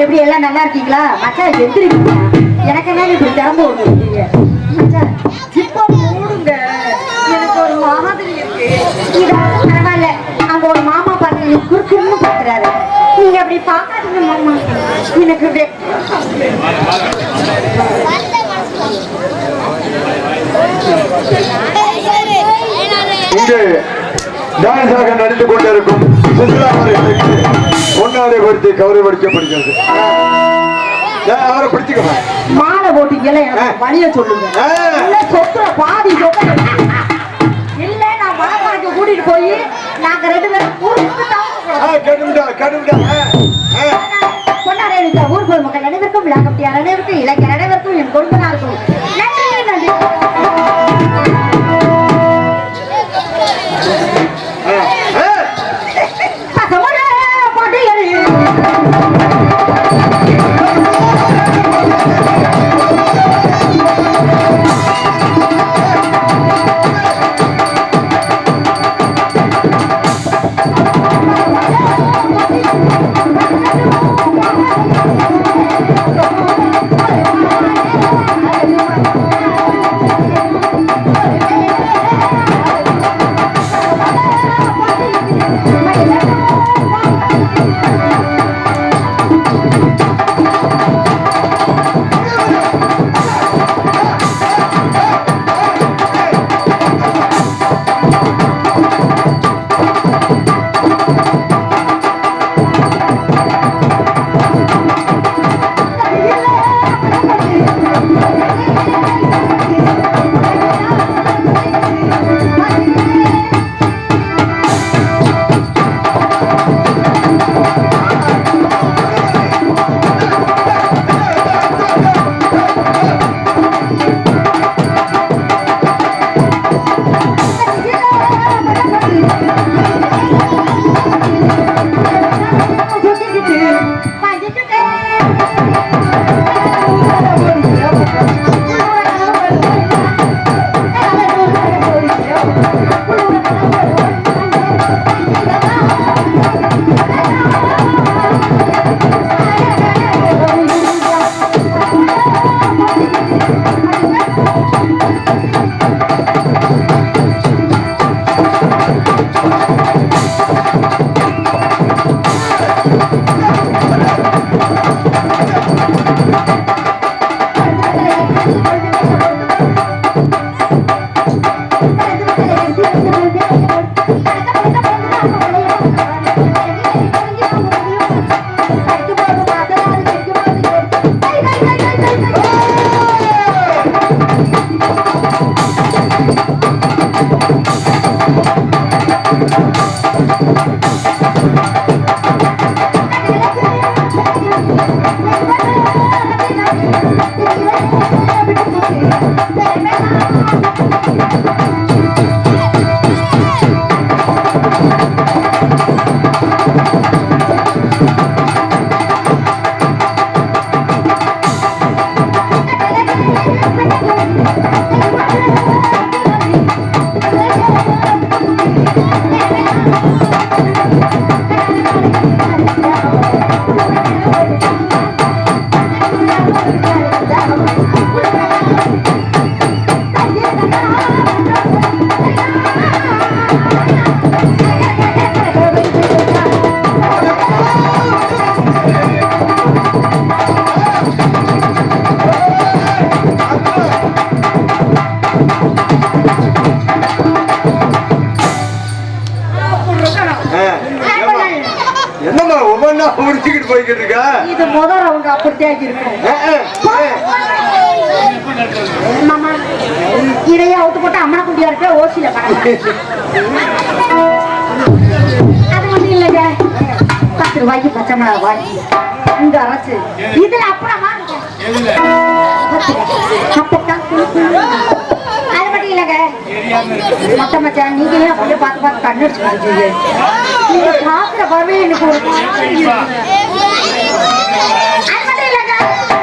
எப்படி எல்லாம் நல்லா இருக்கீங்களா? மச்சான் எந்திரிக்கீங்க. எனக்கு என்ன இப்படி திறந்து விட்டுருக்கீங்க? மச்சான் இப்போ மூடுங்க. எனக்கு ஒரு மாதிரி இருக்கு. இதாவது பரவாயில்ல. அங்க ஒரு மாமா பாருங்க குறுக்குன்னு பாக்குறாரு. நீங்க அப்படி பாக்காதீங்க மாமா. எனக்கு இங்கே டான்ஸாக நடித்துக் கொண்டிருக்கும் பொன்னாடை படுத்தி கௌரவப்படுத்தப்படுகிறது. அவரை பிடிச்சுக்க மாலை போட்டீங்கல்ல, எனக்கு வழிய சொல்லுங்க. சொத்துல பாதி இல்ல, நான் மாமாக்கு கூட்டிட்டு போய் நாங்க 2 பேரும் பொன்னாடை ஊர் போய் மக்கள் அனைவருக்கும் விழாக்கட்டியார் அனைவருக்கும் இளைஞர் அனைவருக்கும் என் கொடுப்பனாருக்கும் நன்றி நன்றி. இது முதல் அவங்க அப்படித்தான் இருக்கும். மாமா இதையே அவுத்து போட்டு அம்மனை குண்டியா இருக்க ஓசியில அது மட்டும் இல்லைங்க. 10 ரூபாய்க்கு பச்சை மிளகா வாங்கி இந்த அரைச்சு இதுல அப்புறமா அது மட்டும் இல்லைங்க. மொத்த மச்சான் நீங்களே அப்படியே பார்த்து பார்த்து கண்ணடிச்சு நீங்க சாப்பிட வரவே எனக்கு ஒரு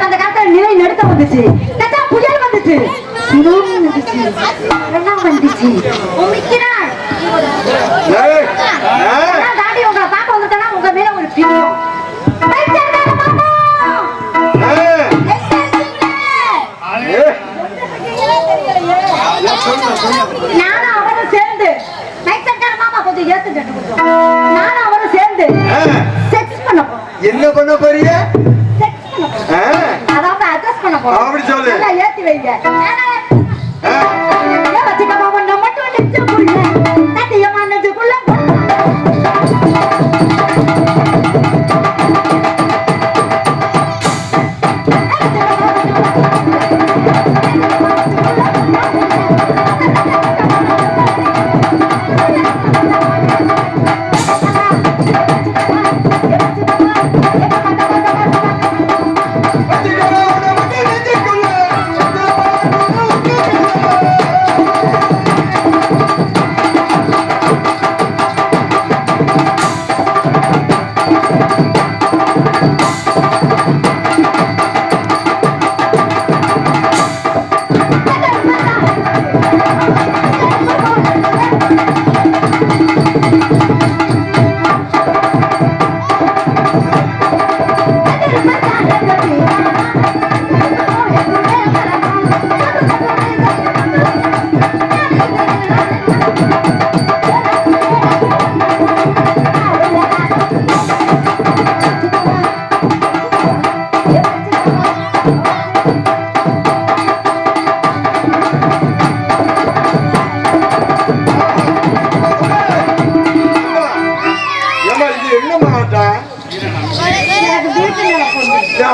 அந்த காலத்துல நிலை நடுத்த வந்துச்சு, புயல் வந்துச்சு, வந்துச்சு, எல்லாம் வந்துச்சு. தாண்டி உங்களை பார்க்க வந்துட்டா உங்க மேல ஒரு பிரியம். நானும் அவரும் சேர்ந்து மைசக்கார மாமா கொஞ்சம் ஏத்து கட்டு கொடுத்தோம். நானும் அவரும் சேர்ந்து செக்ஸ் பண்ண போறோம். என்ன பண்ண போறீங்க? செக்ஸ் பண்ண போறோம். அதாவது அட்ஜஸ்ட் பண்ண போறோம். அப்படி சொல்லு. நல்லா ஏத்தி வைங்க. ஏன் வச்சுக்க மாமா நம்ம மட்டும் நெஞ்சு புரியல. சத்தியமா நெஞ்சுக்குள்ள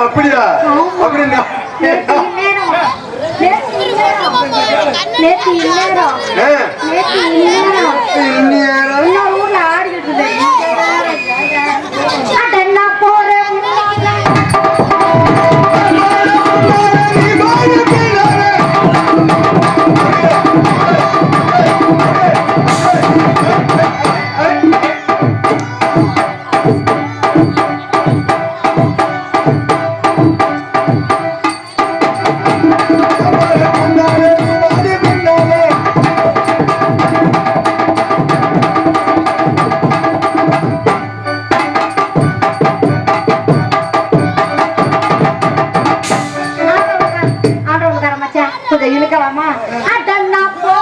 அப்படியா? அப்படின்னா ஊர்ல ஆடிக்கிட்டு போறேன். கொஞ்சம் இழுக்கலாமா? அதன்னா போ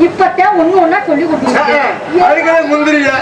இப்பத்தான் ஒண்ணு ஒண்ணா சொல்லி கொடுத்துருக்கேன். அதுக்கெல்லாம் முந்திரியா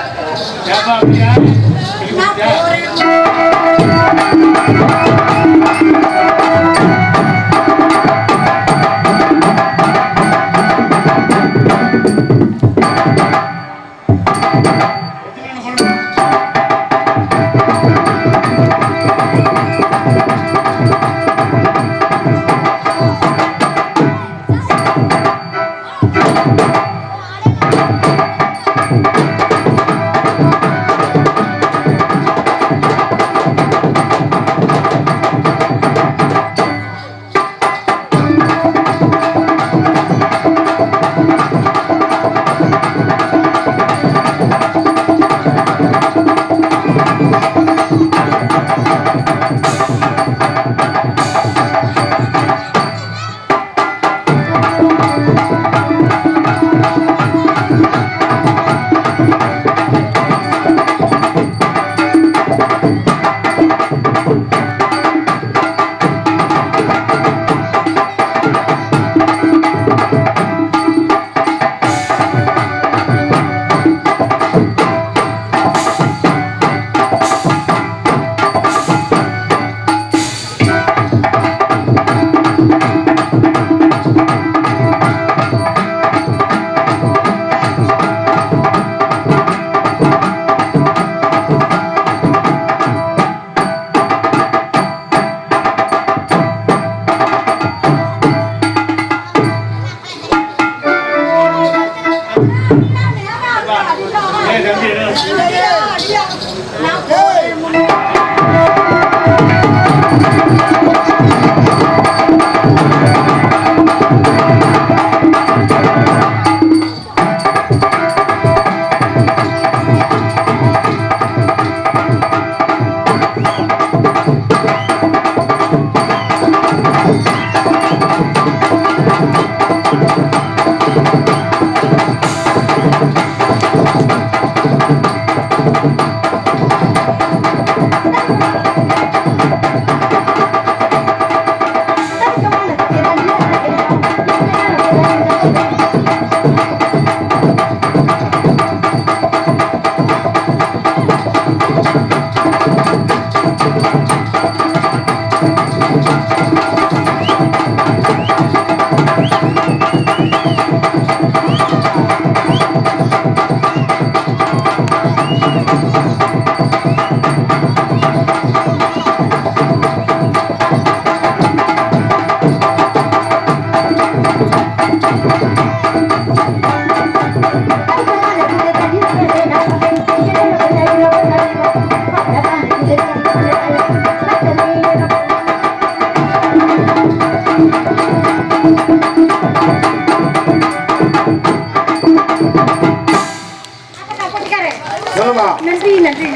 நன்றி நன்றி.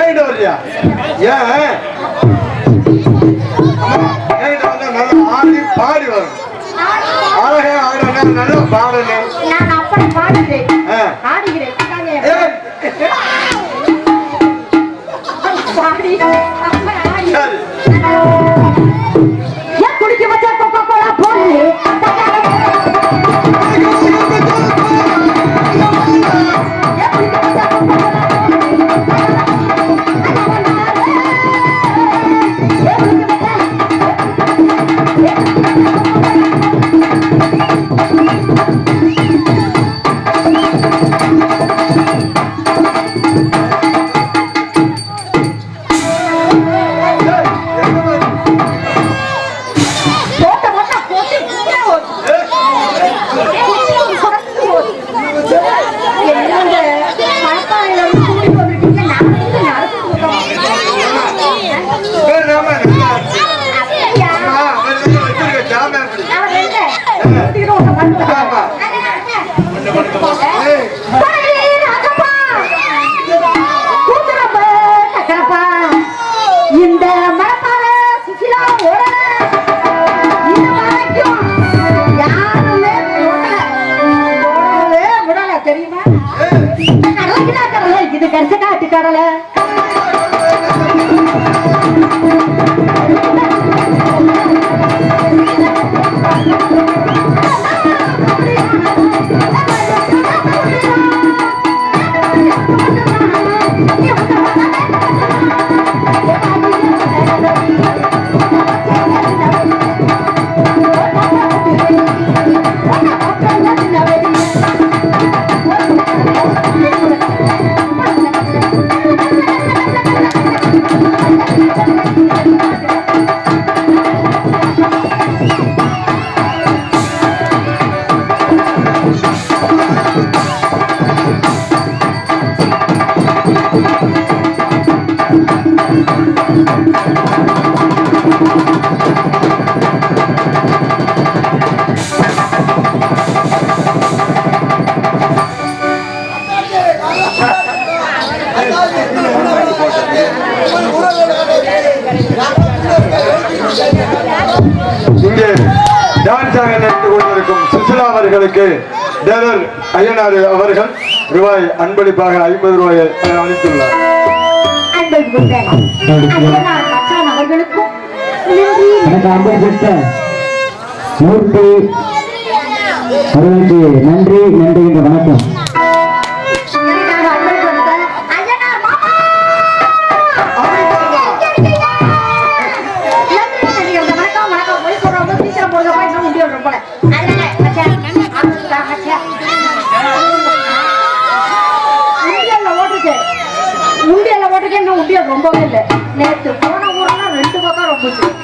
ஏன் வரியா? ஏன் நல்லா ஆடி பாடி வரும். அழகா ஆடுறேன், நல்லா பாடுறேன். நான் அப்படி பாடுகிறேன், ஆடுகிறேன். பாடி ஏன் குடிக்க வச்சா கொக்கோ கோலா போடு. இந்த மரப்பார சுசிலா யாருமே விடல தெரியுமா? கடலை இது கரிச காட்டு கடலை இங்கே டான்ஸாக நடந்து கொண்டிருக்கும் சுசிலா அவர்களுக்கு டேரர் ஐயனார் அவர்கள் ரூபாய் அன்பளிப்பாக 50 ரூபாயை அளித்துள்ளார். அவர்களுக்கும் மூர்த்தி அவர்களுக்கு நன்றி நன்றி என்ற வணக்கம். உண்டியல் ரொம்பவே இல்லை. நேற்று போன ஊரெல்லாம் 2 பக்கம் ரொம்ப வேலை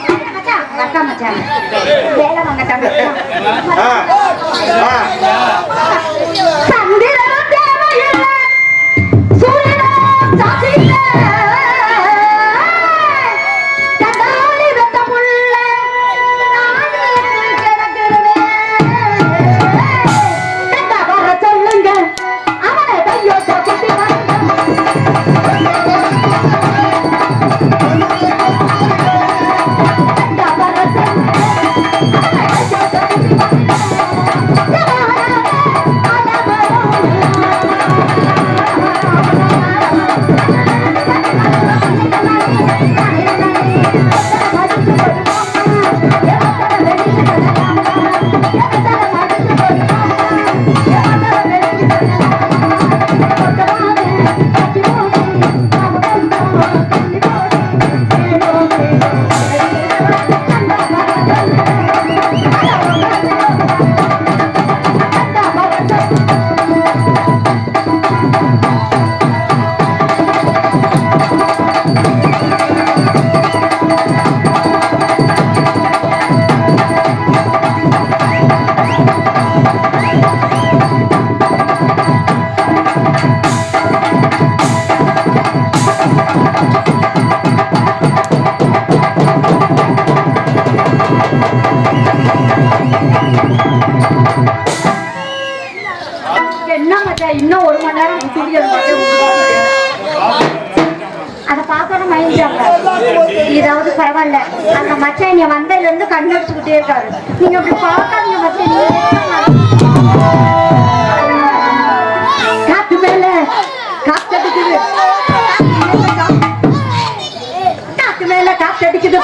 வாங்க இன்னும் 1 மணி நேரம் அதை பார்த்தோன்னு மயங்கிட்டாங்க. இதாவது பரவாயில்ல, அந்த மச்சான் நீ வந்ததுல இருந்து கண்ணடிச்சுக்கிட்டே இருக்காரு. நீங்க அப்படி பார்க்காதீங்க மச்சான். காத்து மேல காத்தடிக்குது, காத்து மேல காத்தடிக்குது.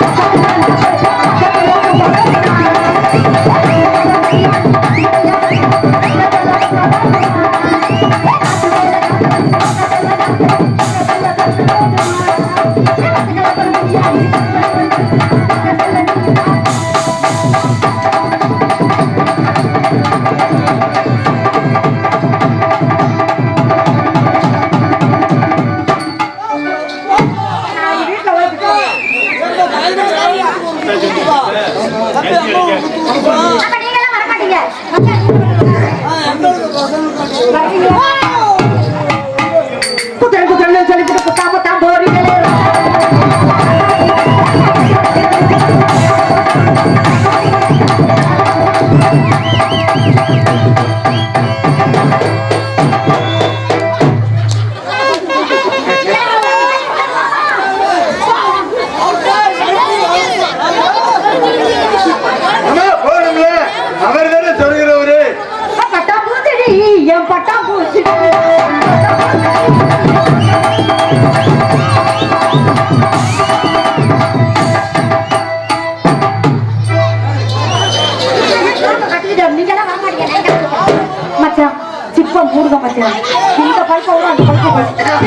மூடுங்க மச்சான். இந்த பல்ப விட அந்த பல்ப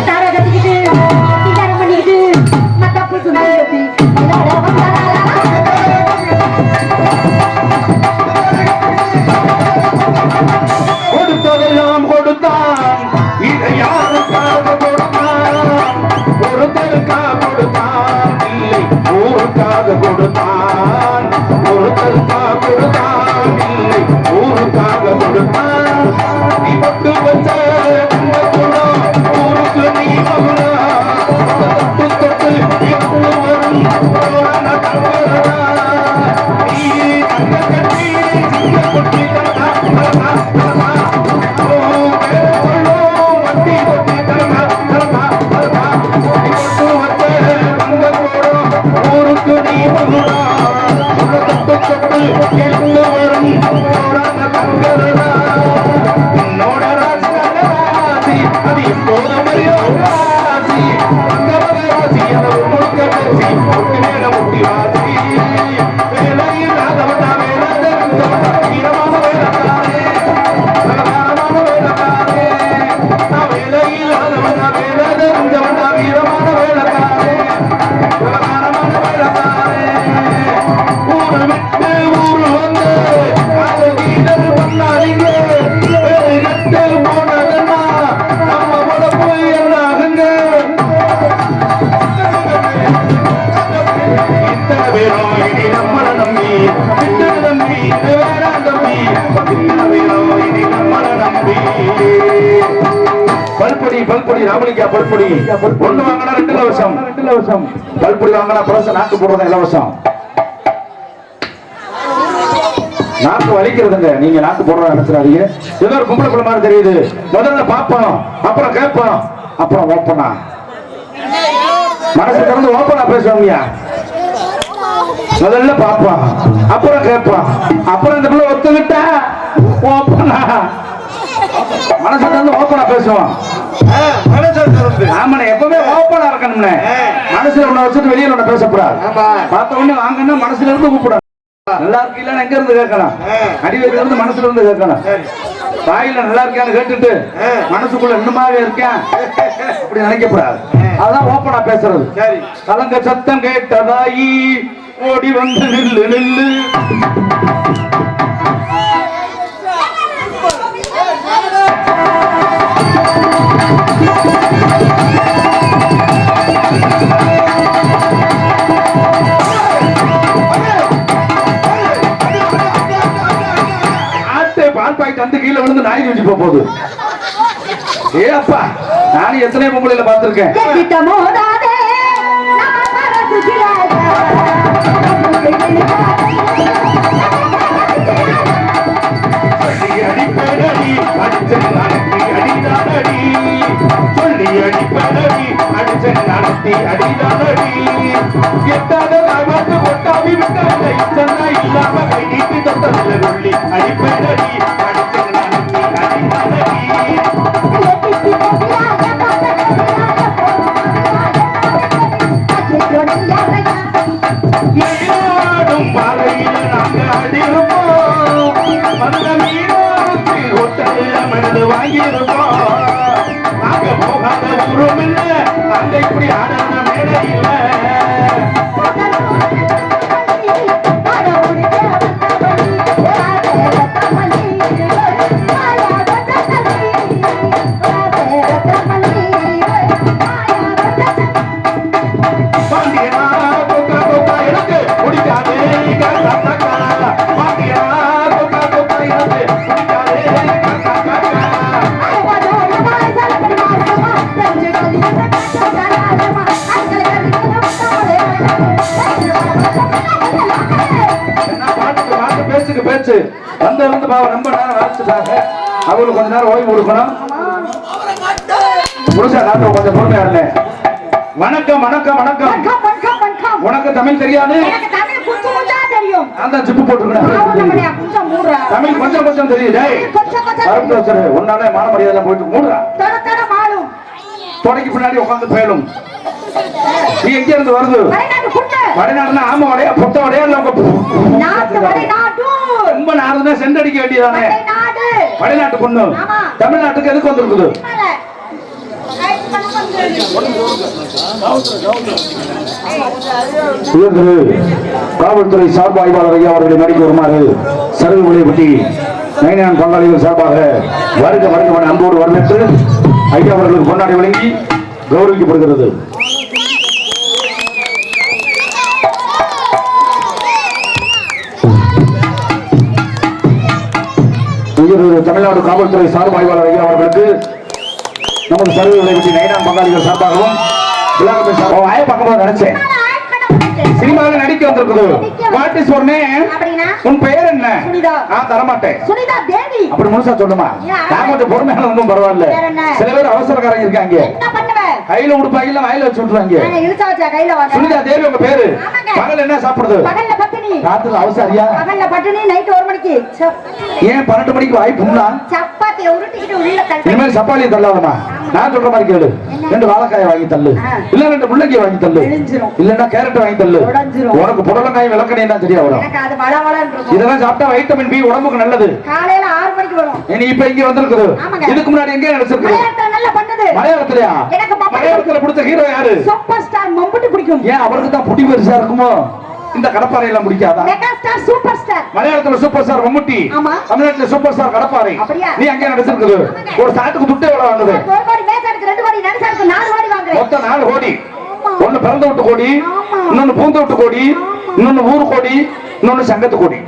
தார கட்டிக்கிட்டு விசாரம் பண்ணிக்கிட்டு மத்தப்பு சுந்தரி கட்டி கொடுத்ததெல்லாம் கொடுத்தான், இதை யாருக்காக கொடுத்தான்? ஒருத்தருக்காக கொடுத்தான், இல்லை ஊருக்காக கொடுத்தான். ஒருத்தருக்காக கொடுத்தான், இல்லை ஊருக்காக கொடுத்தான். நீ பட்டு வச்ச இந்த குணம் ஊருக்கு நீ மகுனா. தொட்டு தொட்டு எப்போ வரும் நீ தங்க கட்டி சிங்க கொட்டி ஊருக்கு நீ மகுனா. தொட்டு தொட்டு எழுந்து வரும் போராத தங்கரா உன்னோட ராசி அது எப்போது மரியோ ராசி அந்த ராசி அதை முழுக்க பேசி முட்டு மேல முட்டி வாசி வேலையில் ராதவனா வேலை வீரமான வேலைக்காரே சகதாரமான வேலைக்காரே நான் வேலையில் ராதவனா வேலை தெரிஞ்சவனா வீரமான வேலைக்காரே சகதாரமான வேலைக்காரே ஊரு விட்டு ஊரு வந்து காதல் கீதல் பண்ணாதீங்க வேறு கட்டு போனதுன்னா நம்ம உடம்பு என்னாகுங்க இத்தனை பேரும் இனி நம்மளை நம்பி இத்தனை நம்பி இது வேணாம் தம்பி இத்தனை பேரும் இனி நம்மளை நம்பி பல்பொடி ராமலிங்கா பல்பொடி ஒண்ணு வாங்கினா 2 இலவசம் பல்பொடி வாங்கினா பழச நாக்கு போடுறதா இலவசம் நாக்கு வலிக்கிறதுங்க நீங்க நாக்கு போடுறதா நினைச்சிடாதீங்க ஏதோ ஒரு பொம்பளை பிள்ளை மாதிரி தெரியுது முதல்ல பாப்போம் அப்புறம் கேட்போம் அப்புறம் ஓப்பனா மனசு திறந்து ஓப்பனா பேசுவாங்க முதல்ல பாப்போம் அப்புறம் கேட்போம் அப்புறம் இந்த பிள்ளை ஒத்துக்கிட்டா ஓப்பனா மனசு திறந்து ஓப்பனா பேசுவோம் ஆமாண்ணே எப்பவுமே ஓப்பனா இருக்கணும்னே மனசுல ஒண்ணு வச்சுட்டு வெளியில ஒண்ணு பேசக்கூடாது பார்த்த உடனே வாங்கன்னா மனசுல இருந்து கூப்பிடாது நல்லா இருக்கீங்களா எங்க இருந்து கேட்கலாம் அடிவயில இருந்து மனசுல இருந்து கேட்கலாம் தாயில நல்லா இருக்கியான்னு கேட்டுட்டு மனசுக்குள்ள இன்னுமாவே இருக்கேன் அப்படி நினைக்கப்படாது அதான் ஓப்பனா பேசுறது கலங்க சத்தம் கேட்டதாயி ஓடி வந்து நில்லு நில்லு வந்து கீழே விழுந்து நாய் குஞ்சு போகுது ஏ அப்பா நானும் எத்தனை பொம்பளையில பார்த்திருக்கேன் இல்லாம கை நீட்டி தொட்டதில்லை கொள்ளி அடிப்பேனடி பாறையில் நாங்கள் அடிருப்போம் அந்த மீனோருக்கு ஒட்டல் வாங்கியிருப்போம் நாங்க போகாத ஊரும் இல்லை நாங்க இப்படி ஆடாத மேடை இல்லை பேச்சு வந்த வந்து ரொம்ப நேரம் வளர்த்துட்டாங்க அவங்களுக்கு கொஞ்ச நேரம் ஓய்வு கொடுக்கணும் புருஷா நாட்டம் கொஞ்சம் பொறுமையா இருந்தேன் வணக்கம் வணக்கம் வணக்கம் உனக்கு தமிழ் தெரியாது அந்த ஜிப்பு போட்டுருக்கேன் தமிழ் கொஞ்சம் கொஞ்சம் தெரியுது உன்னாலே மான மரியாதை போயிட்டு மூடுறா தொடக்கி பின்னாடி உட்காந்து போயிடும் நீ எங்க இருந்து வருது வடநாடுனா ஆமா வடையா பொட்ட வடையா இல்ல ரொம்ப நாடுனா சென்றடிக்க வேண்டியதானே வடநாட்டு பொண்ணு தமிழ்நாட்டுக்கு எதுக்கு வந்திருக்குது காவல்துறை சார்பு ஆய்வாளர் ஐயா அவர்களை நடிக்க வருமாறு சருகுமலை பற்றி நைனான் பங்காளிகள் சார்பாக வருக வருக அன்போடு வரவேற்று ஐயா அவர்களுக்கு கொண்டாடி வழங்கி கௌரவிக்கப்படுகிறது. தமிழ்நாடு காவல்துறை சார்பு ஆய்வாளர் ஐயா அவர்களுக்கு நமது சர்வீகளை பற்றி நைனான் பங்காளிகள் சார்பாகவும் பக்கம் நினைச்சேன் சினிமாவில் நடிக்க சிந்திக்க வந்திருக்குது. What is your name? அப்படினா உன் பெயர் என்ன? சுனிதா. தர மாட்டேன். சுனிதா தேவி. அப்படி முழுசா சொல்லுமா? நான் கொஞ்சம் பொறுமையான ஒன்றும் பரவாயில்ல. சில பேர் அவசரக்காரங்க இருக்காங்க. என்ன பண்ணுவ? கையில உடுப்பாங்க இல்ல வாயில வச்சு விட்டுறாங்க. நான் இழுச்சா வச்சா கையில வாங்க. சுனிதா தேவி உங்க பேரு? ஆமாங்க. பகல் என்ன சாப்பிடுது? பகல்ல பட்டினி. ராத்திரி அவசரியா? பகல்ல பட்டினி, நைட் 1 மணிக்கு ஏன் 12 மணிக்கு வாய் புண்ணா? சப்பாத்தி உருட்டிக்கிட்டு உள்ள தள்ளு. இனிமேல் சப்பாத்தி தள்ளாதமா. நான் சொல்ற மாதிரி கேளு. 2 வாழைக்காய் வாங்கி தள்ளு. இல்ல 2 முள்ளங்கி வாங்கி தள்ளு. இல்லன்னா கேரட் வாங்கி தள்ளு. உனக்கு புடலங்காய் விளக்கணை என்ன தெரியும் அவ்வளவு. எனக்கு அது வளவளன்னு இருக்கும். இதெல்லாம் சாப்பிட்டா வைட்டமின் பி உடம்புக்கு நல்லது. காலையில 6 மணிக்கு வரும். நீ இப்ப இங்க வந்திருக்குது. இதுக்கு முன்னாடி எங்க நடிச்சிருக்குது? மலையாளத்துல நல்லா பண்ணுது. மலையாளத்துலயா? எனக்கு மலையாளத்துல பிடிச்ச ஹீரோ யாரு? சூப்பர் ஸ்டார் மம்புட்டி பிடிக்கும். ஏன் அவருக்கு தான் புடி பெருசா இருக்குமோ? இந்த கடப்பாறை எல்லாம் பிடிக்காதா? Mega star super star. மலையாளத்துல சூப்பர் ஸ்டார் மம்முட்டி. ஆமா. தமிழ்நாட்டுல சூப்பர் ஸ்டார் கடப்பாறை. அப்படியா? நீ அங்க நடிச்சிருக்குது. ஒரு சாட்டுக்கு துட்டு எவ்வளவு வாங்குது? 1 கோடி மேசாடுக்கு 2 கோடி நடிச்சாருக்கு 4 கோடி வாங்குறேன். மொத்தம் 4 கோடி. ஒன்னு பிறந்த விட்டு கோடி, இன்னொன்னு பூந்த விட்டு கோடி, இன்னொன்னு ஊரு கோடி, இன்னொன்னு சங்கத்து கோடி.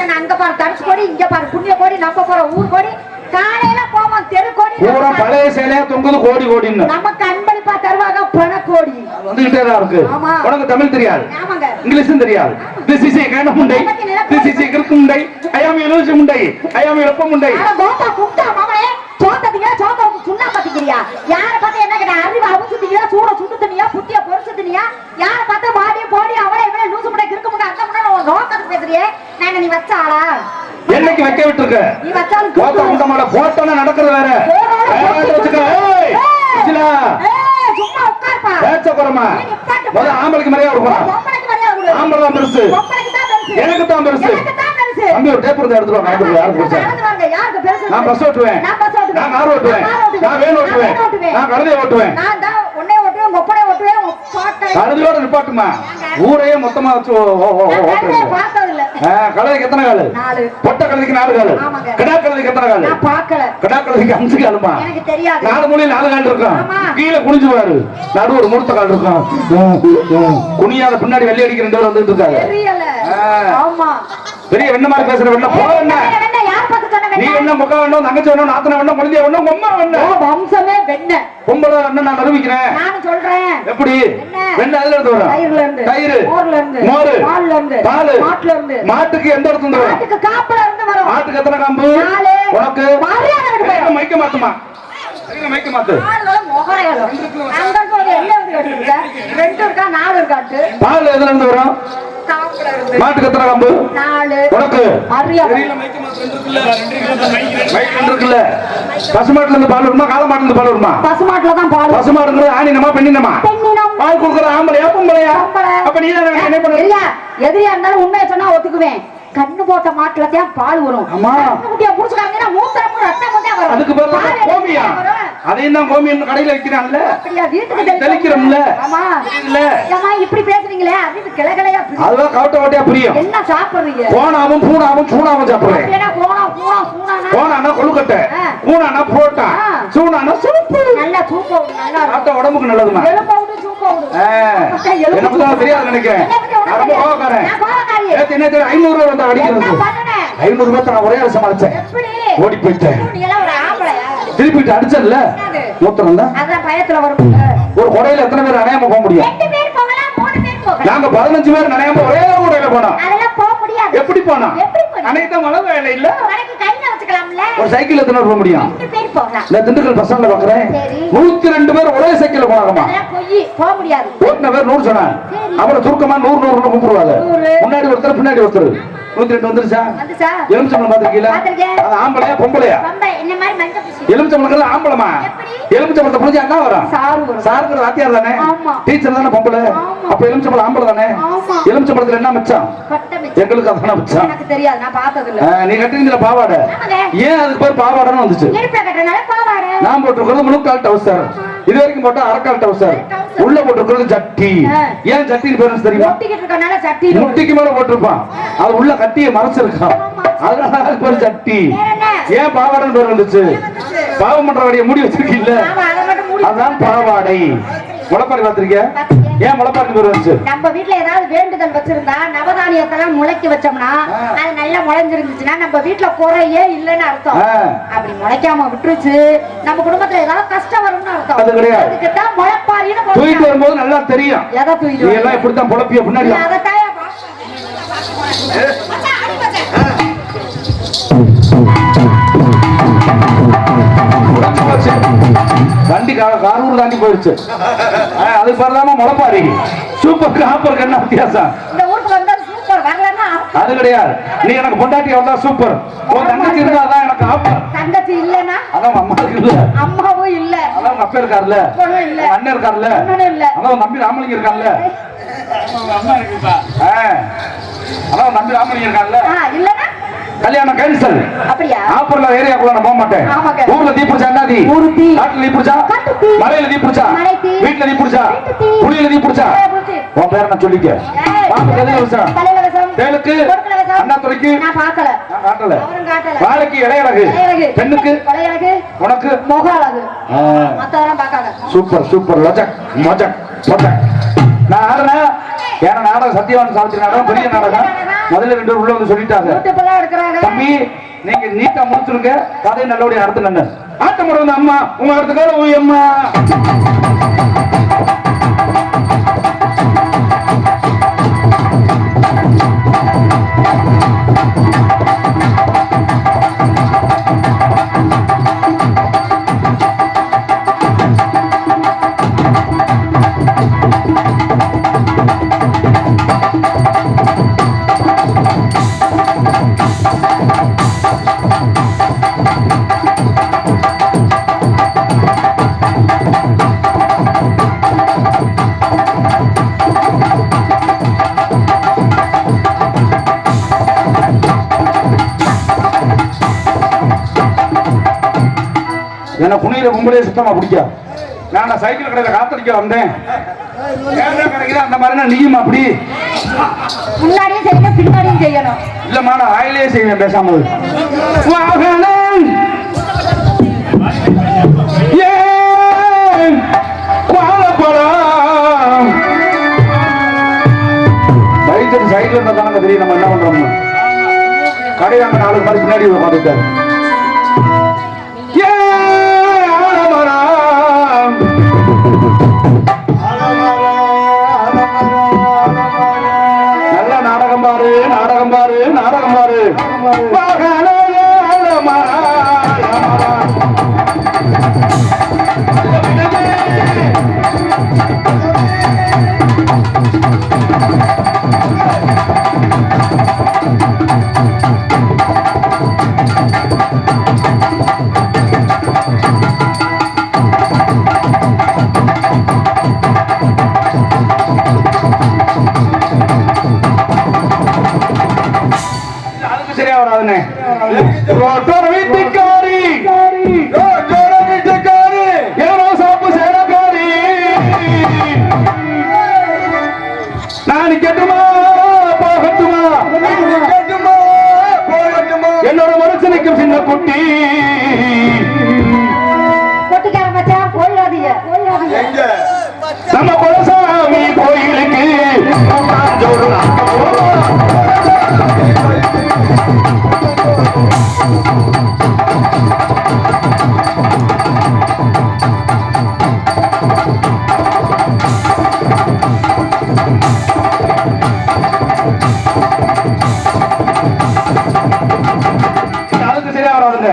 நான் அங்க பாரு தனுஷ் கோடி, இங்க பாரு புண்ணிய கோடி, நம்ம போற ஊர் கோடி. காலையில போவோம் தெரு கோடி. பூரா பழைய சேலையா தொங்குது கோடி கோடின்னு. நமக்கு அன்பளிப்பா தருவாங்க பண கோடி. வந்துகிட்டே தான் இருக்கு. உனக்கு தமிழ் தெரியாது, ஆமாங்க, இங்கிலீஷும் தெரியாது. திஸ் இஸ் ஏ கைண்ட் முண்டை, திஸ் இஸ் ஏ கிறுக்கு முண்டை, ஐ ஆம் யூனிவர்சிட்டி முண்டை, ஐ ஆம் இளப்ப முண்டை. அட கோபா குட்டா மாமனே, சோத்ததியா சோத்த சுண்ணா பாத்திக்கிறியா? யார பார்த்து என்ன கேட்ட? அறிவு அவுசுதியா, சூட சுண்டு தனியா, புத்திய பொறுச்சு தனியா? யார பார்த்து மாடி போடி அவளே இவளே லூசு முண்டை கிறுக்கு முண்டை அந்த முண்டை ஒரு நோக்கத்துக்கு பேசுறியே? நாங்க நீ வச்சாளா? என்னைக்கு வைக்க விட்டுருக்க? நீ வச்சாலும் கோத்த முண்டமால போட்டோன்னு நடக்கிறது வேற. சும்மா உட்கார்ப்பா. பேச்ச குறமா. முதல்ல ஆம்பளைக்கு மரியாதை கொடுக்கணும். பொம்பளைக்கு மரியாதை கொடு. ஆம்பளை தான் பெருசு. பொம்பளைக்கு தான் பெருசு. எனக்கு தான் பெருசு. எனக்கு தான் பெருசு. அங்க ஒரு டேப் இருந்தா எடுத்துட்டு வா. நான் யாருக்கு பெருசு? நடந்து வாங்க. யாருக்கு பெருசு? நான் பஸ் ஓட்டுவேன். நான் பஸ் ஓட்டுவேன். நான் கார் ஓட்டுவேன். நான் வேன் ஓட்டுவேன். நான் கழுதை ஓட்டுவேன். நான் தான் உன்னை ஓட்டுவேன், ஒப்பனை ஓட்டுவேன், பாட்டை. கழுதையோட நிப்பாட்டுமா. ஊரையே மொத்தமா வச்சு ஓட்டுறேன். பார்த்தது இல்ல. கழுதைக்கு எத்தனை காலு? 4. பொட்டை கழுதைக்கு 4 காலு. ஆமாங்க. கிடா கழுதைக்கு எத்தனை காலு? நான் பார்க்கல. கிடா கழுதைக்கு 5 காலுமா? எனக்கு தெரியாது. 4 மூலையில 4 கால் இருக்கும். ஆமா. கீழே குனிஞ்சுவாரு. நடு ஒரு மூர்த்த கால் இருக்கும். குனியாத பின்னாடி வெள்ளை அடிக்க 2 பேர் வந்துட்டு இருக்காங்க. தெரியல. ஆமா. பெரிய வெண்ண மாதிரி பேசுற வெண்ண போ என்ன? யார் பார்த்து சொன்ன நீ வெண்ண? என்ன முக்க வேணும், தங்கச்சி வேணும், நாத்தன வேணும், குழந்தைய வேணும், உம்மா வேணும். ஓ வம்சமே வெண்ண. பொம்பளை வெண்ண நான் நிரூபிக்கிறேன். நான் சொல்றேன். எப்படி? வெண்ண அதுல இருந்து வரும். தயிர்ல இருந்து. தயிர். மோர்ல இருந்து. மோர். பால்ல இருந்து. பால். மாட்டுல இருந்து. மாட்டுக்கு எந்த இடத்துல இருந்து வரும்? மாட்டுக்கு காப்புல இருந்து வரும். மாட்டுக்கு எத்தனை காம்பு? 4. உனக்கு மரியாதை கையில மைக்க மாத்துமா? கையில மைக்க மாத்து. பால்ல மொகரையல. அந்த கோடி என்ன வந்து கட்டுங்க? 2 இருக்கா 4 இருக்காட்டு? பால் எதுல இருந்து வரும்? காப்புல இருந்து. மாட்டுக்கு எத்தனை காம்பு? 4. உனக்கு மரியாதை. மைக் இருக்குல்ல. பசுமாட்டுல இருந்து பால் வருமா, காளை மாட்டுல இருந்து பால் வருமா? பசுமாட்டுல தான் பால். பசுமாடுங்கிறது ஆணினமா பெண்ணினமா? பெண்ணினம். பால் கொடுக்குற ஆம்பளையா பொம்பளையா? பொம்பளை. அப்ப நீ தான் என்ன பண்ண? இல்ல எதிரியா இருந்தாலும் உண்மையை சொன்னா ஒத்துக்குவேன். கண்ணு போட்ட மாட்டுல தான் பால் வரும். ஆமா. குட்டியா புடிச்சுக்காங்கன்னா மூத்திரமும் ரத்தமும் தான் வரும். அதுக்கு பேரு கோமியா. அதையும் தான் கோமியம் கடையில விக்கிறாங்கல்ல. அப்படியா? வீட்டுக்கு தெளிக்கிறோம்ல. ஆமா. இல்ல ஏமா இப்படி பேசுறீங்களே? அது கிளகலையா? அதுதான் கவுட்ட ஓட்டியா புரியும். என்ன சாப்பிடுறீங்க? போனாவும் பூனாவும் சூனாவும் சாப்பிடுறேன். அப்படியே போனா பூனா பூனானா? போனானா கொழுக்கட்டை, பூனானா புரோட்டா, சூனானா சூப்பு. நல்லா சூப்பு நல்லா சாப்பிட்ட உடம்புக்கு நல்லதுமா. எலும்பவுடு சூப்பவுடு. எனக்கு தான் தெரியாது நினைக்கிறேன். நான் ரொம்ப கோவக்காரன். நான் கோவக்காரி. ஏத்து என்ன தெரியும்? 500 ரூபாய் வந்தா அடிக்கிறது. என்ன பண்ணுனே? 500 ரூபாய் நான் ஒரே ஆள் சமாளிச்சேன். எப்படி? ஓடி போயிட்டேன். நீ எல்லாம் ஒரு ஆம்பளையா? திருப்பிட்டு அடிச்சல்ல மூத்திரம் தான். அதான் பயத்துல வரும். ஒரு கொடையில எத்தனை பேர் நனையாம போக முடியும்? 2 பேர் போகலாம், 3 பேர் போகலாம். நாங்க 15 பேர் நனையாம ஒரே கொடையில போனோம். அதெல்லாம் போக முடியாது. எப்படி போனோம்? எப்படி போனோம்? அன்னைக்கு தான் மழை வேலை இல்ல. கணக்கு கையில வச்சுக்கலாம்ல. ஒரு சைக்கிள் எத்தனை போக முடியும்? 2 பேர் போகலாம். நான் திண்டுக்கல் பஸ் ஸ்டாண்ட்ல பாக்குறேன். சரி. 102 பேர் ஒரே சைக்கிள்ல போனாங்கம்மா. அதெல்லாம் போய் போக முடியாது. ஓட்டுன பேர் 100 சொன்னாங்க. அப்புறம் சுருக்கமா 100 கூப்பிடுவாங்க. முன்னாடி ஒருத்தர் பின்னாடி ஒருத்தர். 102 வந்துருச்சா? வந்துச்சா? எலுமிச்சம்பழம் பாத்திருக்கீங்களா? பாத்திருக்கேன். அது ஆம்பளையா பொம்பளையா? ரொம்ப என்ன மாதிரி மஞ்சள் பூசி. எலுமிச்சம்பழம் ஆம்பளமா? எப்படி? எலுமிச்சம்பழத்தை புரிஞ்சா என்ன வரும்? சாரு வரும். சாருங்கிற வாத்தியார் தானே? ஆமா. டீச்சர் தானே பொம்பளை? ஆமா. அப்ப எலுமிச்சம்பழம் ஆம்பளை தானே? ஆமா. எலுமிச்சம்பழத்துல என்ன மிச்சம்? பட்டை மிச்சம். எங்களுக்கு அதான மிச்சம். எனக்கு தெரியாது, நான் பார்த்தது இல்ல. நீ கட்டுறீங்களா பாவாடை? ஆமாங்க. ஏன் அதுக்கு பேர் பாவாடைன்னு வந்துச்சு? இடுப்புல கட்டுறனால பாவாடை. நான் போட்டிருக்கிறது முழுக்கால் டவுசர். இது வரைக்கும் போட்டா அரைக்கால் டவுசர். உள்ள போட்டிருக்கிறது ஜட்டி. ஏன் ஜட்டின்னு பேரு தெரியுமா? முட்டிக்கிட்டு இருக்கனால சட்டி. முட்டிக்கு மேல போட்டிருப்பான். அது உள்ள கட்டிய மறைச்சிருக்கான். அதனால அதுக்கு பேரு ஜட்டி. ஏன் பாவாடைன்னு பேர் வந்துச்சு? பாவம் பண்ற வழியை மூடி வச்சிருக்கீல்ல, ஆமா, அதை மட்டும் மூடி. அதான் பாவாடை. முளைப்பாரி பாத்திருக்கியா? ஏன் முளைப்பாரி பேர் வந்துச்சு? நம்ம வீட்டுல ஏதாவது வேண்டுதல் வச்சிருந்தா நவதானியத்தெல்லாம் முளைக்க வச்சோம்னா அது நல்லா முளைஞ்சிருந்துச்சுன்னா நம்ம வீட்டுல குறையே இல்லைன்னு அர்த்தம். அப்படி முளைக்காம விட்டுருச்சு நம்ம குடும்பத்துல ஏதாவது கஷ்டம் வரும்னு அர்த்தம். அது கிடையாது. அதுக்குதான் முளைப்பாரின்னு தூக்கிட்டு வரும்போது நல்லா தெரியும். எதை தூக்கிட்டு எல்லாம் இப்படித்தான் பொழப்பிய பின்னாடி. அதைத்தான் வண்டி காரூர் தாண்டி போயிடுச்சு. அது பரவாம முளைப்பாரி சூப்பர் காப்பருக்கு என்ன வித்தியாசம்? இந்த ஊருக்கு வந்தா சூப்பர் வரலன்னா அது கிடையாது. நீ எனக்கு பொண்டாட்டி வந்தா சூப்பர், உன் தங்கச்சி இருந்தா அதான் எனக்கு ஆப்பர். தங்கச்சி இல்லனா அதான் அம்மாவுக்கு இல்ல, அம்மாவும் இல்ல, அதான் உங்க அப்பா இருக்காருல்ல, இல்ல அண்ணன் இருக்காருல்ல, இல்ல, அதான் உன் தம்பி ராமலிங்கம் இருக்காருல்ல, அதான் உன் தம்பி ராமலிங்கம் இருக்காருல்ல. இல்லனா கல்யாணம் கேன்சல். அப்படியா? ஆப்பர்ல ஏரியாக்குள்ள நான் போக மாட்டேன். ஊர்ல தீ பிடிச்சா என்ன தீ? ஊருத்தி. காட்டுல தீ பிடிச்சா? காட்டுத்தி. மலையில தீ பிடிச்சா? மலைத்தி. வீட்ல தீ பிடிச்சா? புளியில தீ பிடிச்சா? உன் பேரை நான் சொல்லிக்க. பாப்பு கதிரவசம். தேலுக்கு அண்ணாத்துறைக்கு நான் பார்க்கல. நான் காட்டல. அவரும் காட்டல. வாழைக்கு இளையழகு. பெண்ணுக்கு இளையழகு. உனக்கு முக அழகு. மத்தவெல்லாம் பார்க்காத. சூப்பர் சூப்பர் லஜக் மஜக் மஜக். நான் ஆடுனா ஏன்னா நாடகம் சத்தியவான் சாவித்திரி நாடகம் பெரிய நாடகம். முதல்ல 2 பேர் உள்ள வந்து சொல்லிட்டாங்க, தம்பி நீங்க நீட்டா முடிச்சிருங்க, கதையை நல்லபடியா நடத்துங்க. ஆட்டம் போடுறது அம்மா உங்க இடத்துக்காக ஓய் அம்மா. எனக்கு புனித கும்பலே சுத்தமா பிடிக்கா. நான் சைக்கிள் கடையில காத்தடிக்க வந்தேன். கிடைக்குது அந்த மாதிரி நீயும் அப்படி முன்னாடியும் செய்யணும் பின்னாடியும் செய்யணும். இல்லம்மா நான் ஆயிலே செய்வேன் பேசாம. வாகனம் ஏன் வாழப்படம் பைக்கு சைக்கிள் இருந்தா தானங்க தெரியும் நம்ம என்ன பண்றோம். கடையில் அங்க 4 பேர் பின்னாடி உட்காந்துட்டாரு. நல்ல நாடகம் பாரு நாடகம் பாரு நாடகம் பாரு. வீட்டுக்காரி ஏனோ சாப்பு சேரக்காரி நான் கெட்டுமா போகட்டுமா என்னோட மனுஷனுக்கும் சின்ன குட்டி கொட்டிக்கார மச்சான் போயிடாதீங்க. நம்ம குலசாமி கோயிலுக்கு அதுக்கு சரியா வராதுங்க.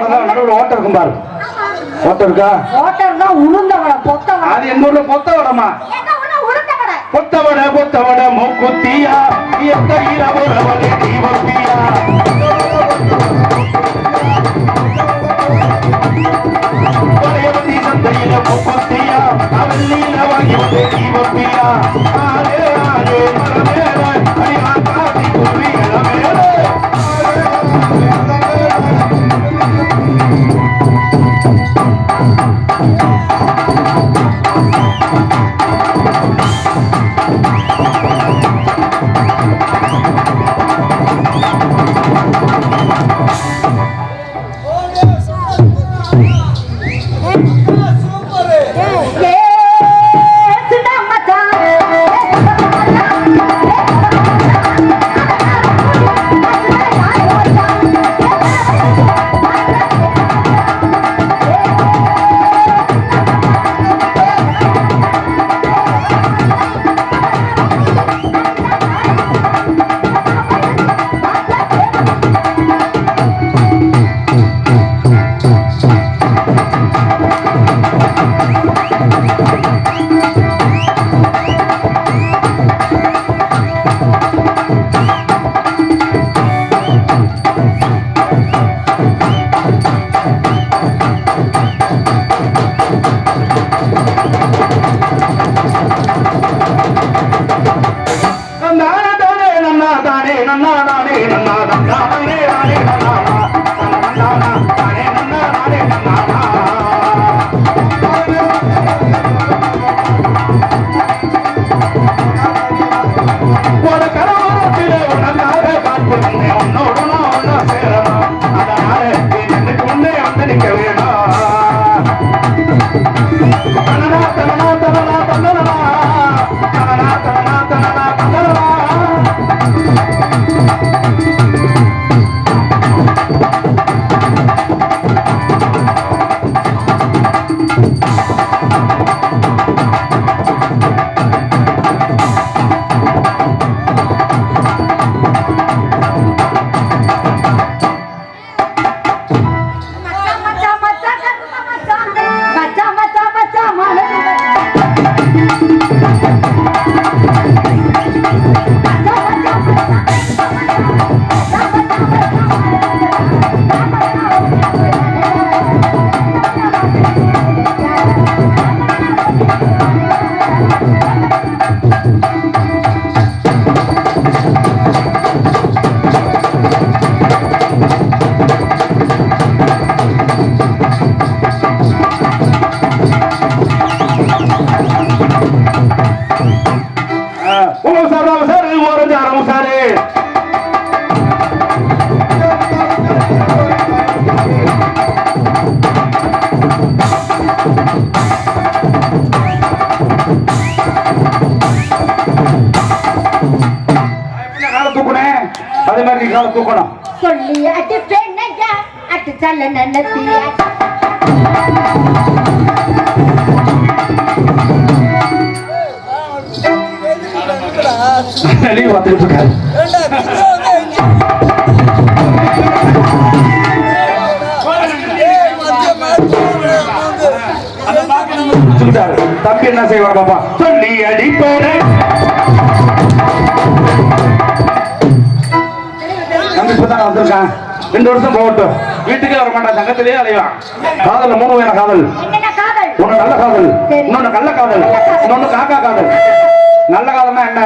அவ்வளவுதான். நடுவில் ஓட்டம் இருக்கும் பாரு. ஓட்டம் இருக்கா? ஓட்டம் தான் உளுந்தவடை பொத்தவடை. அது எங்க ஊர்ல பொத்தவடமா? உளுந்தவடை பொத்தவட மூக்குத்தியா கையில உறவலே தீபத்தியா சந்தையில மூக்குத்தியா அவல்லியில வாங்கி வந்து தீபத்தியா ஆரே ஆரே மரமேல அடிமா காத்தி குருவி இளமேல தூக்கணும் சொல்லி அடி பெண்ணையா அடி தள்ள நன்னத்தியா நீங்க பார்த்துட்டு இருக்காரு தம்பி என்ன செய்வார் பாப்பா சொல்லி அடிப்பேன் இப்பதான் வந்திருக்கான் 2 வருஷம் போகட்டும் வீட்டுக்கே வர மாட்டான் தங்கத்திலேயே அலைவான் காதல் 3 வேற காதல் ஒண்ணு நல்ல காதல் இன்னொன்னு கள்ள காதல் இன்னொன்னு காக்கா காதல் நல்ல காதல்னா என்ன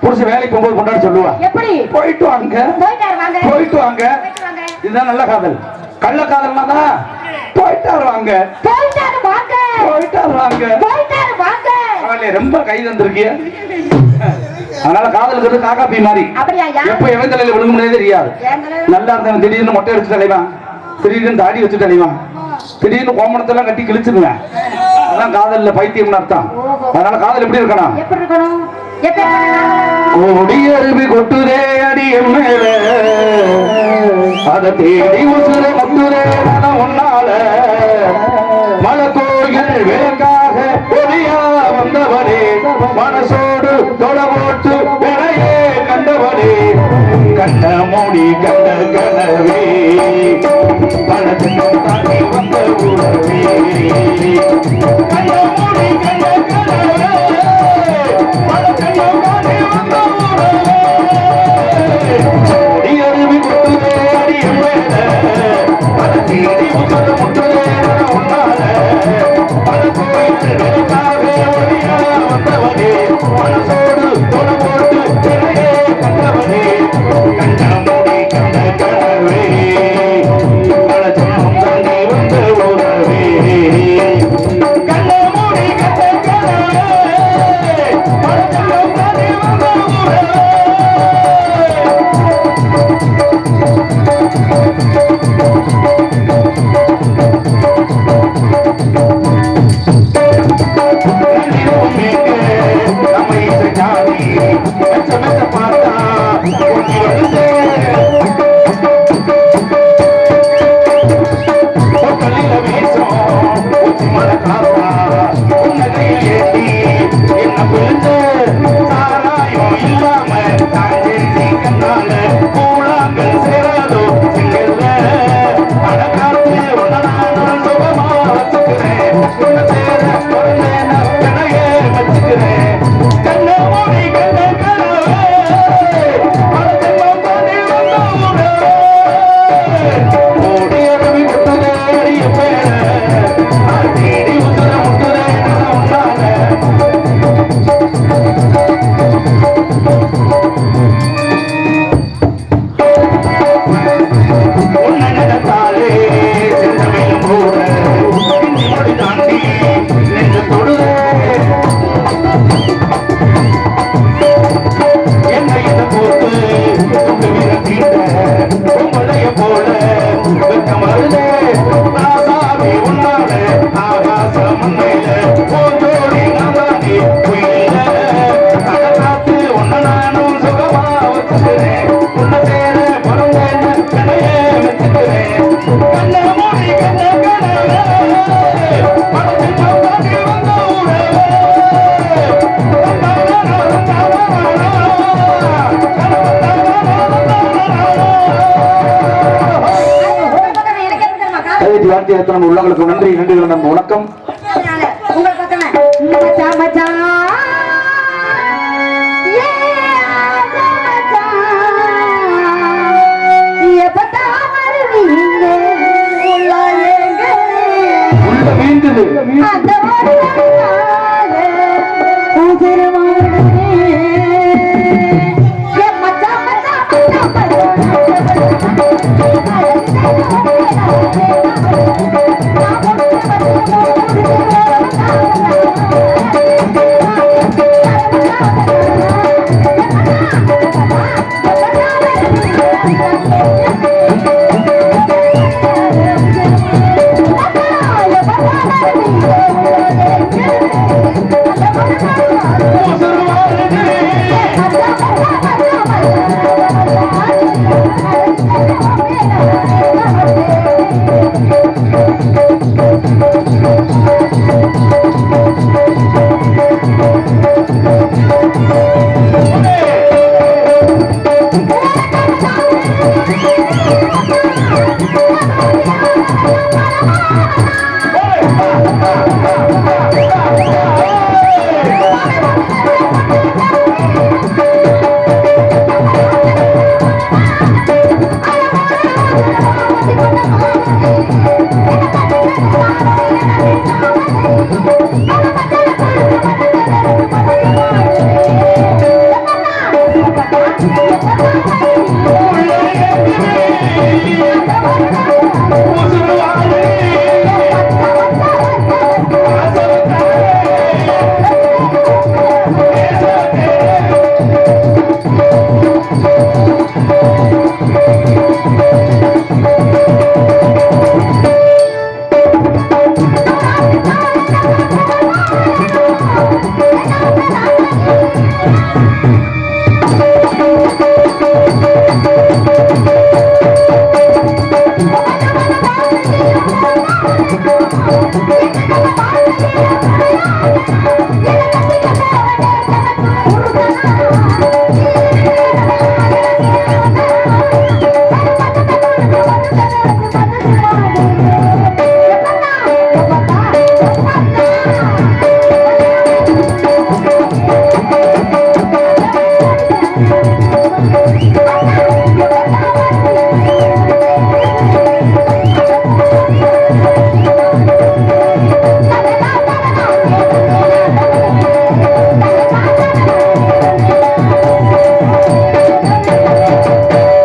புருஷன் வேலைக்கு போகும்போது கொண்டாடி சொல்லுவா எப்படி போயிட்டு வாங்க இதுதான் நல்ல காதல் கள்ள காதல்னா தான் போயிட்டாரு வாங்க ரொம்ப கை தந்திருக்கிய அதனால காதலுக்கு காக்கா பீ மாதிரி எப்ப எவன் தலையில விழுங்க முடியாது தெரியாது நல்லா இருந்தவன் திடீர்னு மொட்டை அடிச்சு தலைவான் திடீர்னு தாடி வச்சு தலைவான் திடீர்னு கோமணத்தெல்லாம் கட்டி கிழிச்சிருவேன் அதான் காதல்ல பைத்தியம்னு அர்த்தம் அதனால காதல் எப்படி இருக்கணும் ஓடி அருவி கொட்டுதே அடி மேல அதை தேடி உசுர முட்டுதே ஒன்னால மலை கோயில் வேங்காக ஒளியா வந்தவனே மனசோடு தொட போட்டு வினையே கண்டவனே கண்ட மூடி கண்ட கனவே பல ஜென்மம் தாண்டி வந்த உறவே கண்ண மூடி கண்ட கனவே பல ஜென்மம் தாண்டி வந்த உறவே அடி அருவி முட்டுதே அடி மேல பல தேடி முட்டுற முட்டுதே உன்னால பல கோயில் வெறுக்காக ஒளியா வந்தவனே மனசோடு தொலை போட்டு திரையே கண்டவனே கண்ண மூடி கண்ட கனவே பல ஜென்மம் தாண்டி வந்த உறவே கண்ண மூடி கண்ட கனவே பல ஜென்மம் தாண்டி வந்த உறவே நம்ம உள்ளங்களுக்கு நன்றி நன்றிகள் நம்ம வணக்கம் உங்களை பார்த்தவன் மச்சான் மச்சான் Thank you.